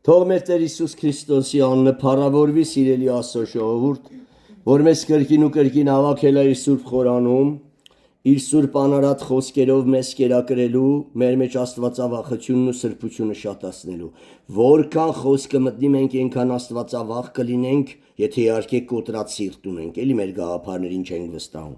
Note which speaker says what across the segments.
Speaker 1: Թող մեր Տեր Հիսուս Քրիստոսի անունը փառավորվի սիրելի Աստծո ժողովուրդ, որ մեզ կրկին ու կրկին հավաքել է իր Սուրբ Խորանում, իր Սուրբ անարատ խոսքերով մեզ կերակրելու, մեր մեջ Աստվածավախությունն ու սրբությունը շատացնելու։ Որքան խոսքը մտնի մենք այնքան Աստվածավախ կլինենք, եթե իհարկե կոտրած սիրտ ունենք, էլի մեր գաղափարներին չենք վստահում։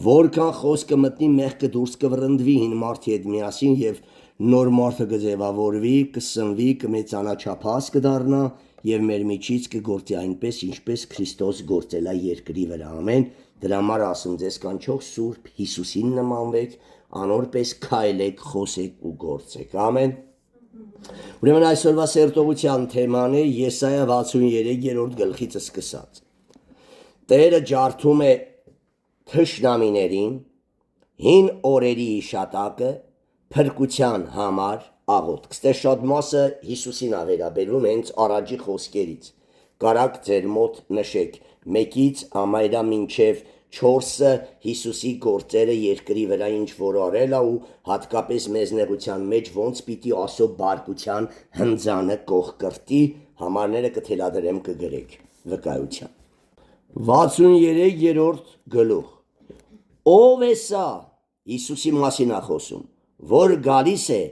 Speaker 1: Որքան խոսքը մտնի մեղքը դուրս կվռնդվի հին մարդի հետ միասին եւ նոր մարդը կձևավորվի, կսնվի, կմեծանա չափահաս կդառնա եւ մեր միջից կգործի այնպես, ինչպես Քրիստոս գործել է երկրի վրա։ Ամեն։ Դրա համար ասում ձեզ կանչող Սուրբ Հիսուսին նմանվեք, անորպես քայլեք, խոսեք ու գործեք։ Ամեն։ Ուրեմն այսօրվա սերտողության թեման է Եսայա 63-րդ գլխից սկսած։ Տերը ջարդում է թշնամիներին, հին օրերի հիշատակը փրկության համար աղոթք։ Ստե շատ մասը Հիսուսին ա վերաբերվում հենց առաջի խոսքերից։ Կարակ ձեր մոտ նշեք 1-ից համարյա մինչև 4-ը Հիսուսի գործերը երկրի վրա ինչ որ արել է ու հատկապես մեզ նեղության մեջ ոնց պիտի ասո բարկության հնձանը կողկրտի համարները կթելադրեմ կգրեք վկայության։ 63-րդ գլուխ։ Ով է սա Հիսուսի մասին ա խոսում, որ գալիս է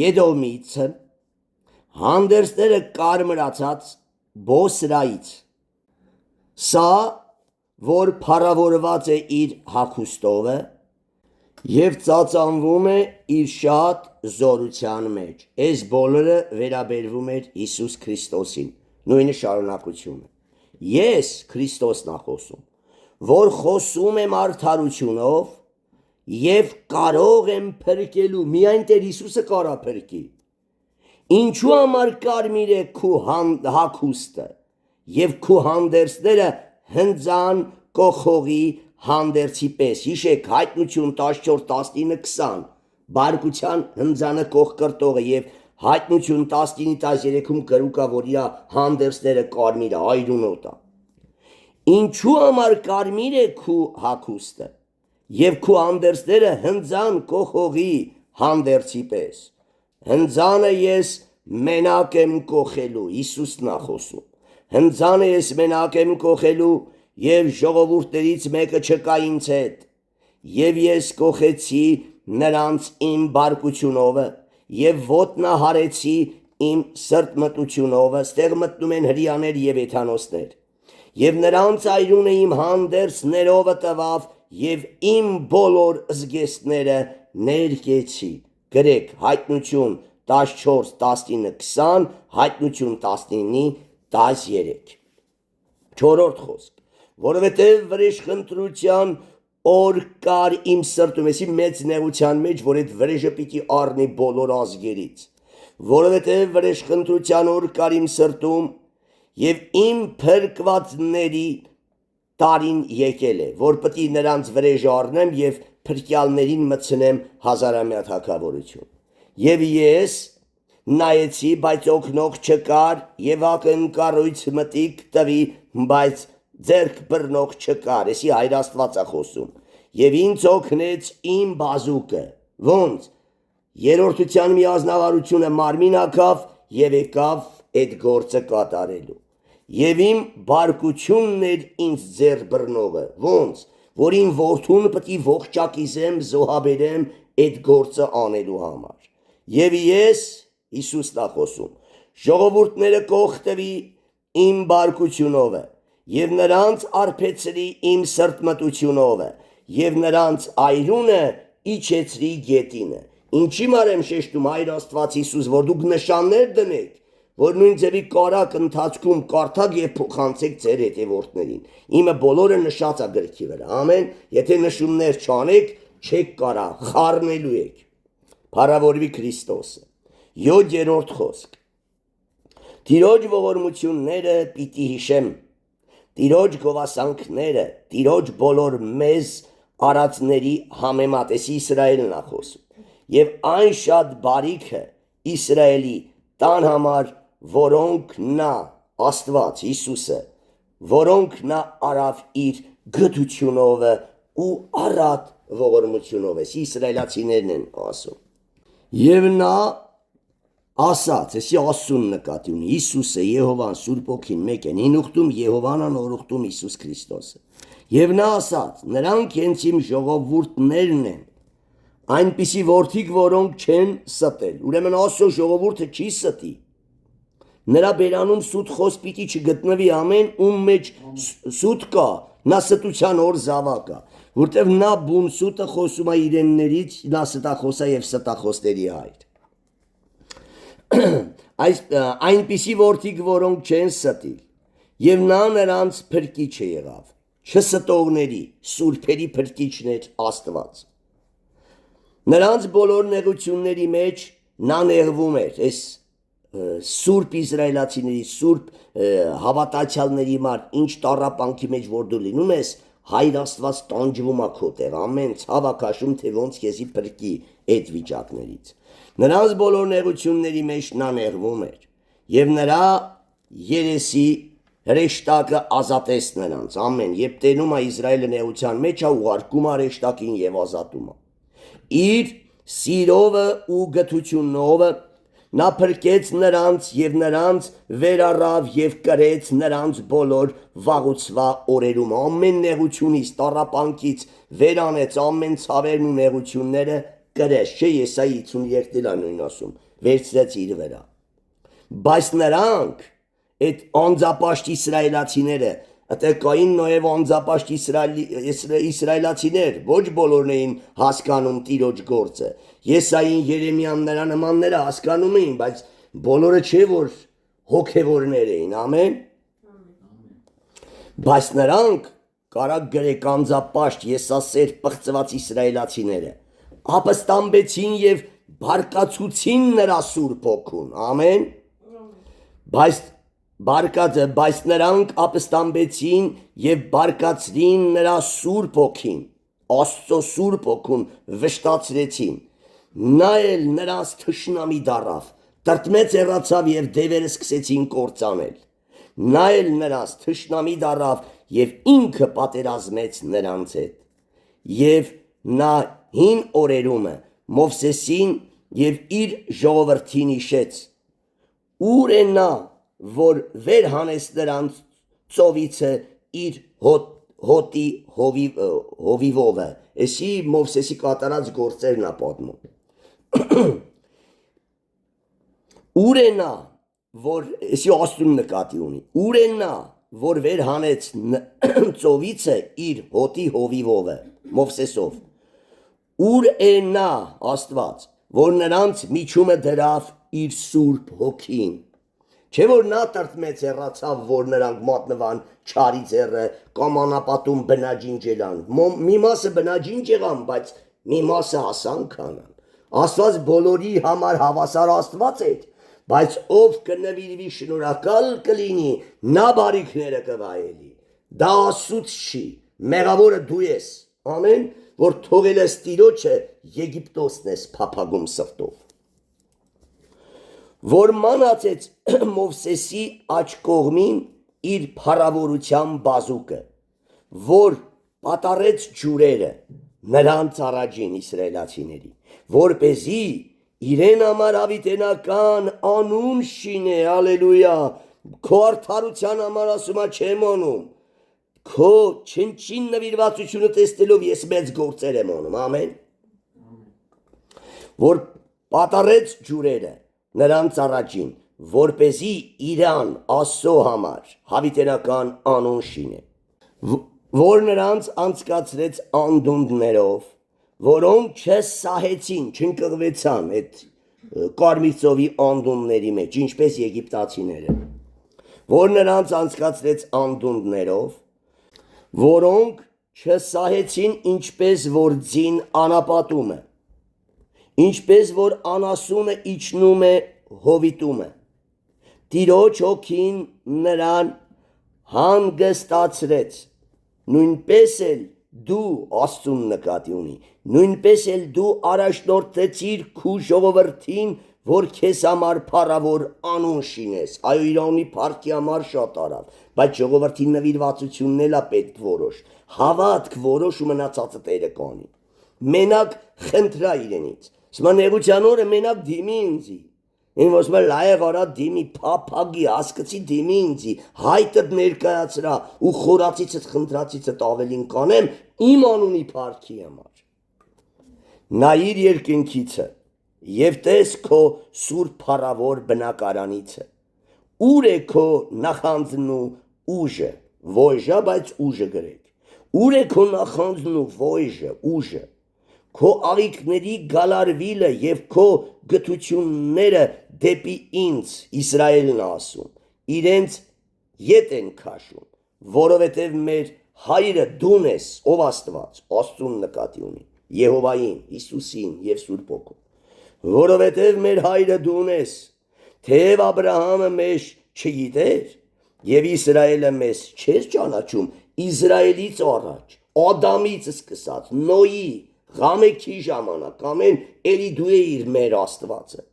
Speaker 1: Եդոմից, հանդերձները կարմրացած Բոսրայից, սա որ փառավորված է իր հագուստովը եւ ծածանվում է իր շատ զորության մեջ։ Այս բոլորը վերաբերվում էր Հիսուս Քրիստոսին, նույնը շարունակությունը։ Ես Քրիստոսն ա խոսում, որ խոսում եմ արդարությունով եւ կարող եմ փրկելու, միայն Տեր Հիսուսը կարա փրկի։ Ինչու համար կարմիր է քու հագուստը եւ քու հանդերձները հնձան կողողի հանդերձի պես։ Հիշեք Հայտնություն 14:19-20 բարկության հնձանը կողկրտողը եւ Հայտնություն 19:13-ում գրուկա որ իրա հանդերձները կարմիր է, այրունոտ է։ Ինչու համար կարմիր է քու հագուստը եւ քու հանդերձները հնձան կողողի հանդերձի պես։ Հնձանը ես մենակ եմ կողելու, Հիսուսն ա խոսում։ Հնձանը ես մենակ եմ կողելու եւ ժողովուրդներից մեկը չկա ինձ հետ։ Եվ ես կողեցի նրանց իմ բարկությունովը եւ ոտնահարեցի իմ սրտմտությունովը, ստեղ մտնում են հրեաներ եւ էթանոսներ։ Եվ նրանց այրունը իմ հանդերձներովը տվավ եւ իմ բոլոր զգեստները ներկեցի։ Գրեք Հայտնություն 14:19-20, Հայտնություն 19:13։ 4-րդ խոսք։ Որովհետև վրեժխնդրության օր կար իմ սրտում, եսի մեծ նեղության մեջ, որ այդ վրեժը պիտի առնի բոլոր ազգերից։ Որովհետև վրեժխնդրության օր կար իմ սրտում եւ իմ փրկվածների տարին եկել է, որ պիտի նրանց վրեժ առնեմ եւ փրկյալներին մտցնեմ հազարամյա թագավորություն։ Եվ ես նայեցի, բայց օգնող չկար եւ ակնկառույց մտիկ տվի, բայց ձերք բռնող չկար։ Էսի Հայր Աստված ա խոսում։ Եվ ինձ օգնեց իմ բազուկը։ Ոնց երրորդության մի ազնվարությունը մարմին ակավ եւ եկավ այդ գործը կատարելու։ Եվ իմ բարկությունն էր ինձ ձեր բռնողը, ոնց որ իմ որդուն պիտի ողջակիզեմ, զոհաբերեմ այդ գործը անելու համար։ Եվ ես Հիսուսն ա խոսում, ժողովուրդները կողտվի իմ բարկությունովը եւ նրանց արբեցրի իմ սրտմտությունովը եւ նրանց այրունը իջեցրի գետինը։ Ինչի մարեմ շեշտում Հայր Աստված Հիսուս, որ դուք նշաններ դնեք, որ նույն ձևի կարակ ընթացքում կարդակ եւ փոխանցեք ձեր հետևորդներին։ Իմը բոլորը նշած է գրքի վրա։ Ամեն։ Եթե նշումներ չանեք, չեք կարա, խառնելու եք։ Փառավորվի Քրիստոսը։ 7-րդ խոսք։ Տիրոջ ողորմությունները պիտի հիշեմ, Տիրոջ գովասանքները, Տիրոջ բոլոր մեզ արածների համեմատ, էսի Իսրայելն ա խոսում։ Եվ այն շատ բարիքը Իսրայելի տան համար, որոնք նա Աստված Հիսուսը, որոնք նա արավ իր գթությունովը ու առատ ողորմությունով, էսի իսրայելացիներն են ասում։ Եվ նա ասաց, էսի ասուն նկատի ունի, Իսուսը, Եհովան, Սուրբ Օքին մեկ են, հին ուխտում Եհովան են, նոր ուխտում Իսուս Քրիստոսը։ Եվ նա ասաց, նրանք հենց իմ ժողովուրդներն են, այնպիսի որդիկ, որոնք չեն ստել։ Ուրեմն Աստծո ժողովուրդը չի ստի։ Նրա բերանում սուտ խոսք պիտի չգտնվի, ամեն ում մեջ սուտ կա, նա ստության օր զավակ է, որտեվ նա բուն սուտը խոսում է իրեններից, նա ստախոս է եւ ստախոսների հայր։ Այնպիսի որդիկ, որոնք չեն ստիլ, եւ նա նրանց փրկիչը եղավ, չստողների, սուրբերի փրկիչն էր Աստված։ Նրանց բոլոր նեղությունների մեջ նա նեղվում էր, այս Սուրբ Իսրայելացիների, Սուրբ հավատացյալների մար, ինչ տառապանքի մեջ որ դու լինում ես, Հայր Աստված տանջվում է քո տեղ, ամեն ցավակաշում, թե ոնց քեզի փրկի այդ վիճակներից։ Նրանց բոլոր նեղությունների մեջ նա նեղվում էր, եւ նրա երեսի հրեշտակը ազատեց նրանց, ամեն, երբ տենում է Իսրայելը նեղության մեջ, ուղարկում է հրեշտակին եւ ազատում է։ Իր սիրովը ու գթություննովը նա փրկեց նրանց եւ նրանց վերառավ եւ կրեց նրանց բոլոր վաղուցվա օրերում, ամեն նեղությունից, տառապանքից վերանեց, ամեն ցավերն ու նեղությունները կրեց, չէ, Եսայի 53-ն նույն ասում, վերցրեց իր վրա։ Բայց նրանք, այդ անձապաշտ իսրայելացիները, Ատե կային նաև անձապաշտ իսրայելացիներ, ոչ բոլորն էին հասկանում Տիրոջ գործը։ Եսային, Երեմիան նրա նմանները հասկանում էին, բայց բոլորը չէ որ հոգևորներ էին, ամեն։ Բայց նրանք կարակ գրեք անձապաշտ եսասեր պղծված իսրայելացիները, ապստամբեցին եւ բարկացուցին նրա Սուրբ Օքուն, ամեն։ Բայց նրանք ապստամբեցին եւ բարկացրին նրա Սուրբ Օքին, Աստծո Սուրբ Օքուն վշտացրեցին։ Նա էլ նրանց թշնամի դառավ, տրտմեց հեռացավ եւ դևերը սկսեցին կործանել։ Նա էլ նրանց թշնամի դառավ եւ ինքը պատերազմեց նրանց հետ։ Եվ նա հին օրերումը Մովսեսին եւ իր ժողովրդին իշեց։ Ուր է նա, որ վեր հանես նրանց ծովիցը իր հոտի հովիվովը, էսի Մովսեսի կատարած գործերն է պատմում։ Ուր է նա, որ էսի Աստուն նկատի ունի, ուր է նա, որ վեր հանեց ծովիցը իր հոտի հովիվովը, Մովսեսով, ուր է նա Աստված, որ նրանց միջումը դրավ իր Սուրբ Հոգին, չէ որ նա տրտմեց հեռացավ, որ նրանք մատնվան չարի ձեռը կամ անապատում բնաջինջ ելան, մի մասը բնաջինջ եղան, բայց մի մասը հասան կանան, Աստված բոլորի համար հավասար Աստված էր, բայց ով կնվիրվի շնորհակալ կլինի, նա բարիքները կվայելի, դա Աստծուց չի, մեղավորը դու ես, ամեն, որ թողել ես Տիրոջը Եգիպտոսն ես փափագում սրտով, որ մանացեց Մովսեսի աջ կողմին իր փառավորության բազուկը, որ պատարեց ջուրերը նրանց առաջին իսրայելացիների, որպեսզի իրեն համար հավիտենական անուն շինե, հալելույա, քո արդարության համար ասում չեմ անում, քո չնչին նվիրվածությունը տեսնելով ես մեծ գործեր եմ անում, ամեն, որ պատարեց ջուրերը նրանց առաջին, որպեսզի իրան Աստծո համար հավիտենական անուն շինե, որ նրանց անցկացրեց անդունդներով, որոնք չսահեցին, չընկղվեցան այդ Կարմիր ծովի անդունդների մեջ, ինչպես եգիպտացիները, որ նրանց անցկացրեց անդունդներով, որոնք չսահեցին, ինչպես որ ձին անապատումը, ինչպես որ անասունը իջնում է հովիտումը, Տիրոջ Հոգին նրան հանգստացրեց, նույնպես էլ դու Աստծուն նկատի ունի, նույնպես էլ դու առաջնորդեցիր քու ժողովրդին, որ քեզ համար փառավոր անուն շինես, այո Իրանի փառքի համար շատ արավ, բայց ժողովրդի նվիրվածությունն էլ է պետք որոշ, հավատք որոշ ու մնացածը Տերը կանի, մենակ խնդրա իրենից, Սմա նեղության օրը մենակ դիմի ինձի, Ինձ ոսում է լայև արա դիմի փափագի, հասկացի դիմի ինձի, հայտը ներկայացրա ու խորացիցդ խնդրացիցդ ավելին կանեմ իմ անունի փառքի համար։ Նայիր երկնքիցը եւ տես քո սուրբ փառավոր բնակարանիցը։ Ուր է քո նախանձն ու ուժը, ոյժա, բայց ուժը գրեք։ Ուր է քո նախանձն ու ոյժը, ուժը։ Քո աղիքների գալարվիլը եւ քո գթությունները դեպի ինձ, Իսրայելն ասում, իրենց ետ են քաշում, որովհետեւ մեր հայրը դուն ես, ով Աստված, Աստծուն նկատի ունի, Եհովային, Հիսուսին եւ Սուրբ Հոգուն, որովհետեւ մեր հայրը դուն ես, թեև Աբրահամը մեզ չգիտեր եւ Իսրայելը մեզ չէր ճանաչում, Իսրայելից առաջ, Ադամից սկսած, Նոյի Ղամեքի ժամանակ ամեն էլի դու էիր մեր Աստվածը,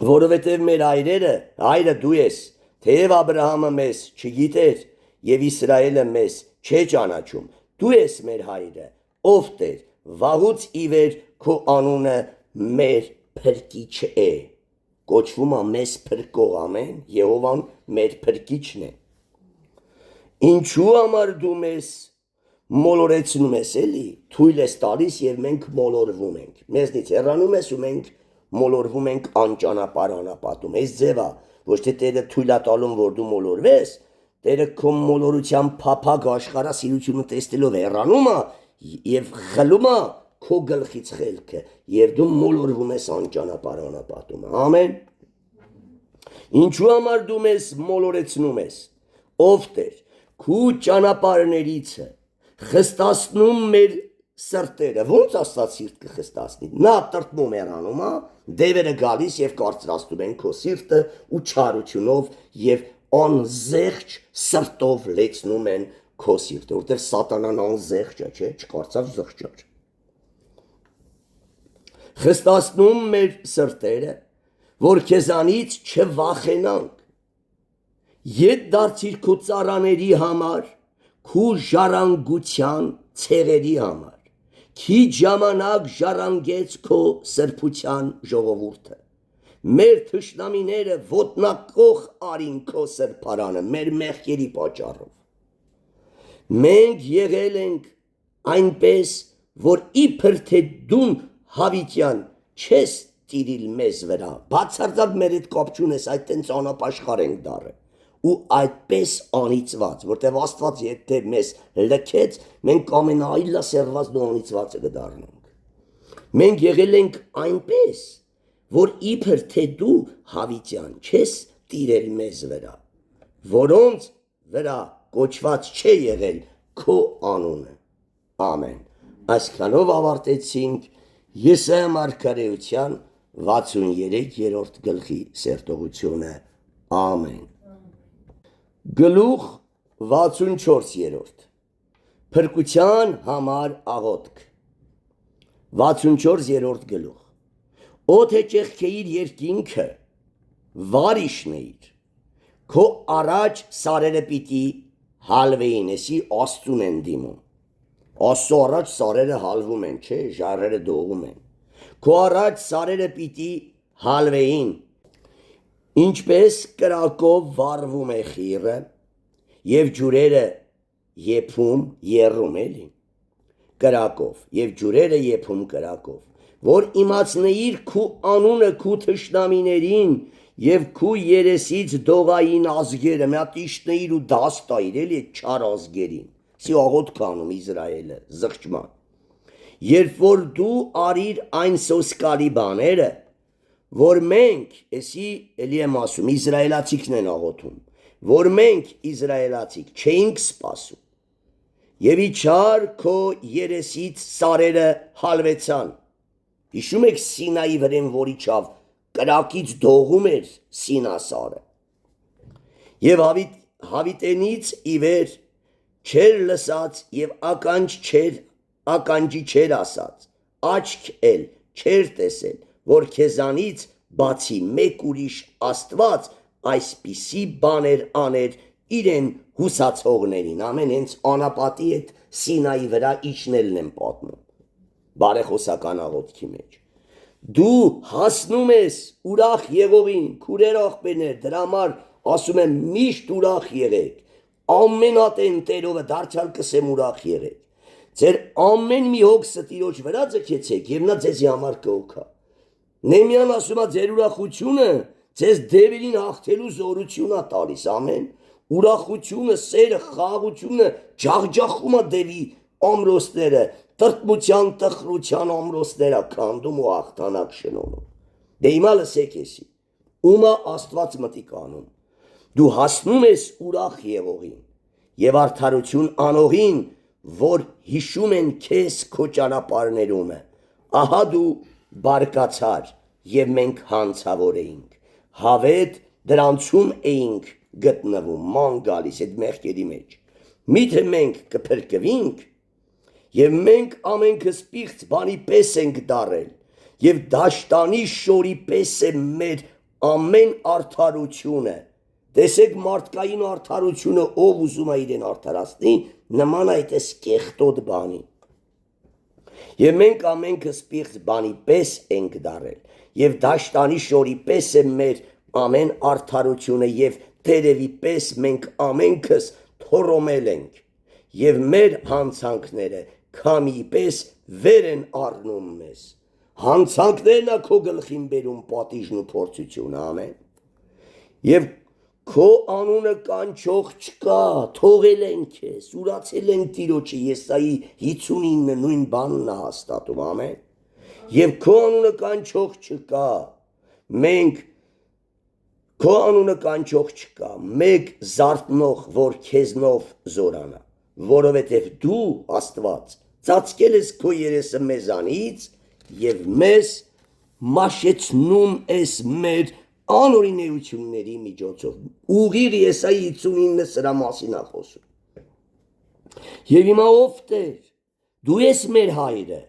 Speaker 1: որովհետև մեր հայրը դու ես, թեև Աբրահամը մեզ չգիտեր եւ Իսրայելը մեզ չէ ճանաչում, դու ես մեր հայրը, ով Տեր, վաղուց ի վեր քո անունը մեր փրկիչ է, կոչվում է մեզ փրկող, ամեն, Եհովան մեր փրկիչն է։ Ինչու համար դու մեզ մոլորեցնում ես էլի, թույլ ես տալիս եւ մենք մոլորվում ենք, մեզնից հեռանում ես ու մենք մոլորվում ենք անճանապարհ անապատում, այս ձևա, ոչ թե Տերը թույլ է տալում, որ դու մոլորվես, Տերը քո մոլորության փափագ աշխարհասիրությունը տեսնելով հեռանում է եւ խլում է քո գլխից խելքը եւ դու մոլորվում ես անճանապարհ անապատում, ամեն։ Ինչու համար դու մեզ մոլորեցնում ես, ով Տեր, քու ճանապարհներիցը խստացնում մեր սրտերը, ոնց Աստված սիրտ կխստացնի, նա տրտմում հեռանում է, դևերը գալիս եւ կարծրացնում են քո սիրտը ու չարությունով եւ անզեղջ սրտով լեցնում են քո սիրտը, որտեղ սատանան անզեղջ է, չէ, չկարծավ զղջար։ Խստացնում մեր սրտերը, որ քեզանից չվախենանք, ետ դարձիր քո ծառաների համար, քու ժառանգության ցեղերի համար, քիչ ժամանակ ժառանգեց քո սրբության ժողովուրդը, մեր թշնամիները ոտնակոխ արին քո սրբարանը, մեր մեղքերի պատճառով, մենք եղել ենք այնպես, որ իբր թե դուն հավիտյան չես տիրիլ մեզ վրա, բացարձակ մեր հետ կապ չունես, այդ տենց անապաշխար ենք դառը, ու այդպես անիծված, որտեղ Աստված եթե մեզ լքեց, մենք ամենաայլասերված ու անիծվածը կդառնանք։ Մենք եղել ենք այնպես, որ իբր թե դու հավիտյան չես տիրել մեզ վրա, որոնց վրա կոչված չէ եղել քո անունը։ Ամեն։ Այսքանով ավարտեցինք Եսայա մարգարեության 63-րդ գլխի սերտողությունը։ Ամեն։ Գլուխ 64-րդ Փրկության համար աղոթք 64-րդ գլուխ Օթե ճեղքեիր երկինքը վարիշնեիր քո առաջ սարերը պիտի հալվեին, էսի Աստծուն են դիմում, Աստծո առաջ սարերը հալվում են, չէ, ժայռերը դողում են, քո առաջ սարերը պիտի հալվեին, ինչպես կրակով վառվում է խիրը եւ ջուրերը եփում երում էլի կրակով եւ ջուրերը եփում կրակով, որ իմացնեիր քու անունը քու թշնամիներին եւ քու երեսից դողային ազգերը, մատիշնեիր ու դաս տայր էլի չար ազգերին, սի աղոթք անում Իսրայելը, զղջման, երբ որ դու արիր այն սոսկալի բաները, որ մենք, էսի էլի եմ ասում, իսրայելացիքն են աղոթում, որ մենք իսրայելացիք չէինք սպասում, եւ իջար քո երեսից սարերը հալվեցան, հիշում եք Սինայի վրեն, որ իջավ, կրակից դողում էր Սինա սարը, եւ հավիտենից ի վեր չեր լսած եւ ականջի չեր ասած, աչք էլ չեր տեսել, որ քեզանից բացի մեկ ուրիշ Աստված այսպիսի բաներ աներ իրեն հուսացողներին, ամեն հենց անապատի հետ Սինայի վրա իջնելն են պատմում, բարեխոսական աղոթքի մեջ, Դու հասնում ես ուրախ եղողին, քուրեր աղբերներ, դրա համար ասում եմ միշտ ուրախ եղեք, ամենատեն Տերովը դարձյալ կսեմ ուրախ եղեք, ձեր ամեն մի հոգսը Տիրոջ վրա ձգեցեք և նա ձեզի համար կօգա։ Նեհեմիան ասում է ձեր ուրախությունը ձեզ դևերին հաղթելու զորություն է տալիս, ամեն, ուրախությունը, սերը, խաղաղությունը ջախջախում է դևի ամրոցները, տրտմության, տխրության ամրոցները քանդում ու հաղթանակ շնորհում։ Դե հիմա լսեք էսի, ումա Աստված մտիկ անում, դու հասնում ես ուրախ եղողին և արդարություն անողին, որ հիշում են քեզ քո ճանապարհներում, ահա դու բարկացար և մենք հանցավոր էինք, հավետ դրանցում էինք գտնվում, ման գալիս այդ մեղքերի մեջ, միթե մենք կփրկվինք և մենք ամենքս պիղծ բանի պես ենք դարել և դաշտանի շորի պես է մեր ամեն արդարությունը, տեսեք մարդկային արդարությունը ով ուզում է իրեն արդարացնի, նման այդպես կեղտոտ բանի, և մենք ամենքս պիղծ բանի պես ենք դարել և դաշտանի շորի պես է մեր ամեն արդարությունը և տերևի պես մենք ամենքս թոռոմել ենք և մեր հանցանքները քամի պես վեր են առնում մեզ, հանցանքներն է քո գլխին բերում պատիժն ու փորձությունը, ամեն, և քո անունը կանչող չկա, թողել են քեզ, ուրացել են Տիրոջը, Եսայի 59 նույն բանն է հաստատում, ամեն, և քո անունը կանչող չկա, մենք քո անունը կանչող չկա, մեկ զարթնող, որ քեզնով զորանա, որովհետև դու Աստված ծածկել ես քո երեսը մեզանից և մեզ մաշեցնում ես մեր անօրինությունների միջոցով։ Ուղիղ Եսայի 59 սրա մասին է խոսում։ Եվ հիմա ով Տեր, դու ես մեր հայրը,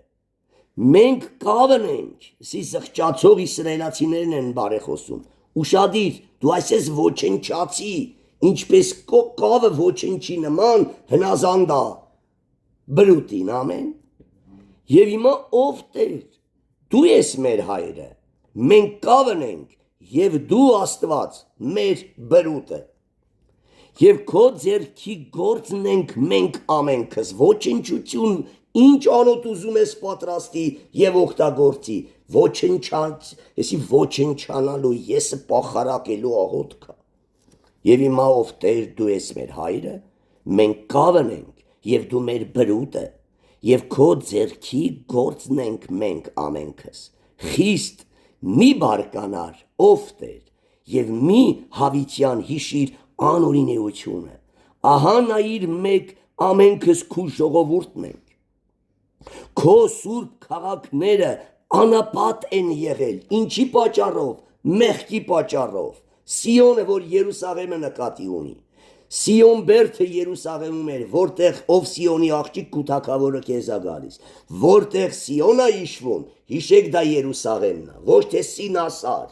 Speaker 1: մենք կավն ենք, սի զղջացող իսրայելացիներն են բարեխոսում, ուշադիր, դու այսես ոչնչացի, ինչպես կավը ոչնչի նման հնազանդ է բրուտին, ամեն, և հիմա ով Տեր, դու ես մեր հայրը, մենք կավն ենք, և դու Աստված մեր բրուտը, և քո ձեռքի գործն ենք մենք ամենքս, ոչնչություն, ինչ անոտ ուզում ես պատրաստի և օգտագործի, ոչնչանալու, եսը պախարակելու աղոթք է, և հիմա ով Տեր, դու ես մեր հայրը, մենք կավն ենք, և դու մեր բրուտը, և քո ձեռքի գործն ենք մենք ամենքս, խիստ մի բարկանար, ով Տեր, և մի հավիտյան հիշիր անօրինությունը, ահա նայիր մեկ ամենքս քու ժողովուրդն ենք, քո սուրբ քաղաքները անապատ են եղել, ինչի պատճառով, մեղքի պատճառով, Սիոնը, որ Երուսաղեմը նկատի ունի, Սիոն բերդը Երուսաղեմում էր, որտեղ ով Սիոնի աղջիկ քու թագավորը քեզ է գալիս, որտեղ Սիոն է հիշվում, հիշեք դա Երուսաղեմն է, ոչ թե Սինասար,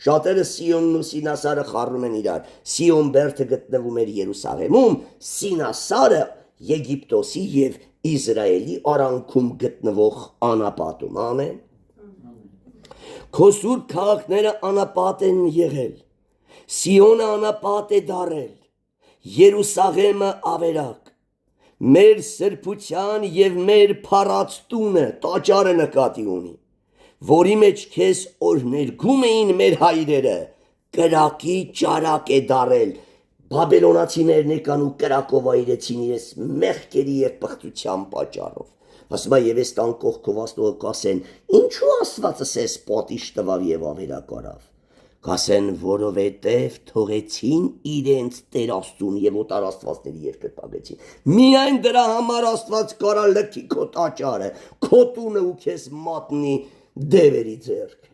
Speaker 1: շատերը Սիոնն ու Սինասարը խառնում են իրար, Սիոն բերդը գտնվում էր Երուսաղեմում, Սինասարը Եգիպտոսի և Իսրայելի արանքում գտնվող անապատում, ամեն, քո սուրբ քաղաքները անապատ են եղել, Սիոնը անապատ է դարել, Երուսաղեմը ավերակ, մեր սրբության և մեր փառած տունը, տաճարը նկատի ունի, որի մեջ քեզ օրհներգում էին մեր հայրերը, կրակի ճարակ է դարել, բաբելոնացիներն եկան ու կրակով այրեցին իրենց մեղքերի և պղծության պատճառով, ասում է և այս տան կողքով Աստծո կասեն, ինչու Աստվածս ես պատիժ տվավ և ավերակ արավ, կասեն, որովհետև թողեցին իրենց Տեր Աստծուն և օտար աստվածների երկրպագեցին, միայն դրա համար Աստված կարա լքի քո տաճարը, քո տունը ու քեզ մատնի դևերի ձեռքը,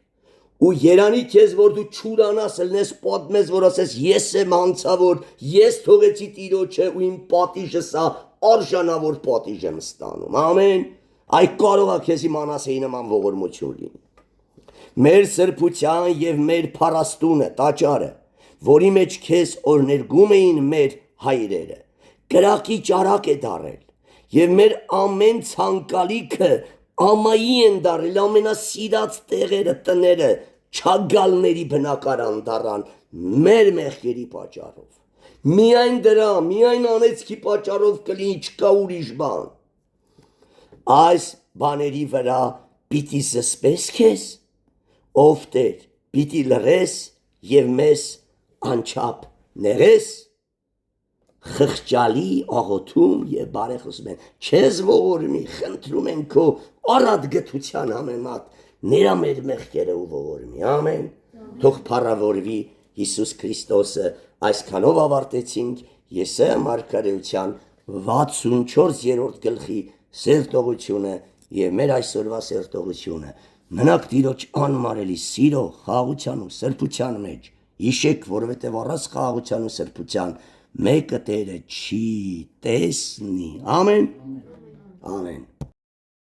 Speaker 1: ու երանի քեզ, որ դու չուրանաս, լնես պատմես, որ ասես ես եմ հանցավոր, ես թողեցի Տիրոջը ու իմ պատիժը սա արժանավոր պատիժ եմ ստանում, ամեն, այ կարող է քեզի Մանասեի նման ողորմություն լինի, մեր սրբության և մեր փառաստունը, տաճարը, որի մեջ քեզ օրհներգում էին մեր հայրերը, կրակի ճարակ է դարել, և մեր ամեն ցանկալիքը ամայի են դարել, ամենասիրած տեղերը, տները, չագալների բնակարան դարան, մեր մեղքերի պատճառով։ Միայն դրա, միայն անեծքի պատճառով կլինի, չկա ուրիշ բան։ Այս բաների վրա պիտի զսպես քեզ, ով Տեր, պիտի լռես եւ մեզ անչափ ներես, խղճալի աղոթում եւ բարեխոսում են, չես ողորմի, խնդրում են քո առատ գթության համեմատ, նրա մեր մեղքերը ու ողորմի, ամեն, թող փառավորվի Հիսուս Քրիստոսը, այսքանով ավարտեցինք Եսայա մարգարեության 64-րդ գլխի սերտողությունը եւ մեր այսօրվա սերտողությունը, մնաք Տիրոջ անմարելի սիրո, խաղաղության ու սրբության մեջ, հիշեք, որովհետեւ առանց խաղաղության ու սրբության մեկը Տերը չի տեսնի, ամեն, ամեն։